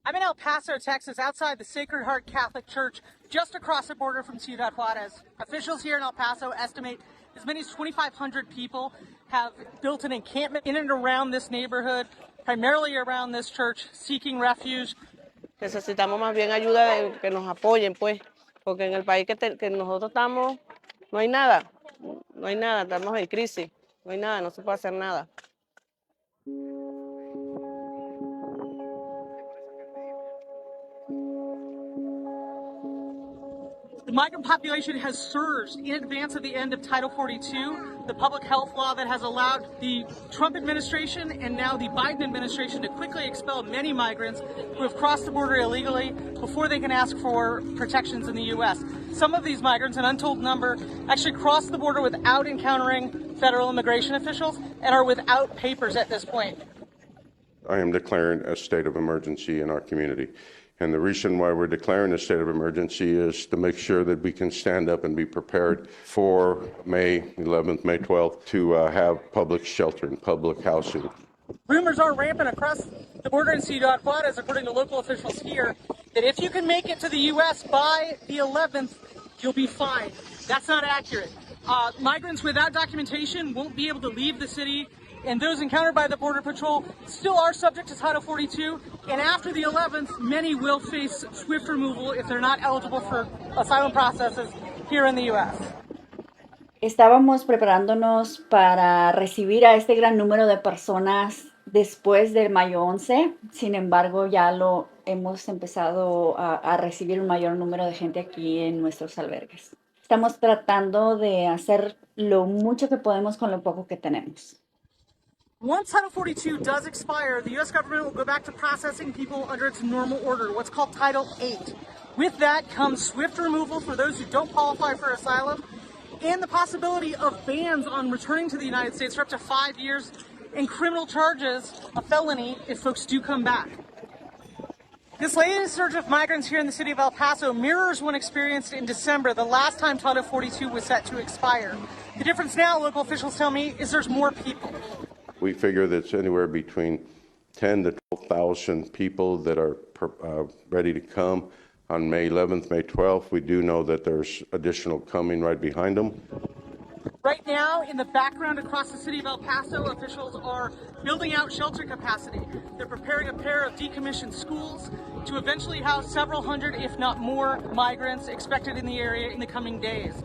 I'm in El Paso, Texas, outside the Sacred Heart Catholic Church, just across the border from Ciudad Juarez. Officials here in El Paso estimate as many as 2,500 people have built an encampment in and around this neighborhood, primarily around this church, seeking refuge. Necesitamos más bien ayuda, que nos apoyen, pues, porque en el país que nosotros estamos, no hay nada, estamos en crisis, no hay nada, no se puede hacer nada. The migrant population has surged in advance of the end of Title 42, the public health law that has allowed the Trump administration and now the Biden administration to quickly expel many migrants who have crossed the border illegally before they can ask for protections in the U.S. Some of these migrants, an untold number, actually crossed the border without encountering federal immigration officials and are without papers at this point. I am declaring a state of emergency in our community. And the reason why we're declaring a state of emergency is to make sure that we can stand up and be prepared for May 11th, May 12th to have public shelter and public housing. Rumors are rampant across the border in Ciudad Juarez, according to local officials here, that if you can make it to the U.S. by the 11th, you'll be fine. That's not accurate. Migrants without documentation won't be able to leave the city, and those encountered by the Border Patrol still are subject to Title 42, and after the 11th, many will face swift removal if they're not eligible for asylum processes here in the U.S. Estábamos preparándonos para recibir a este gran número de personas después del mayo 11, sin embargo ya lo hemos empezado a recibir un mayor número de gente aquí en nuestros albergues. Estamos tratando de hacer lo mucho que podemos con lo poco que tenemos. Once Title 42 does expire, the U.S. government will go back to processing people under its normal order, what's called Title 8. With that comes swift removal for those who don't qualify for asylum, and the possibility of bans on returning to the United States for up to 5 years, and criminal charges, a felony, if folks do come back. This latest surge of migrants here in the city of El Paso mirrors one experienced in December, the last time Title 42 was set to expire. The difference now, local officials tell me, is there's more people. We figure that it's anywhere between 10 to 12,000 people that are ready to come on May 11th, May 12th. We do know that there's additional coming right behind them. Right now, in the background across the city of El Paso, officials are building out shelter capacity. They're preparing a pair of decommissioned schools to eventually house several hundred, if not more, migrants expected in the area in the coming days.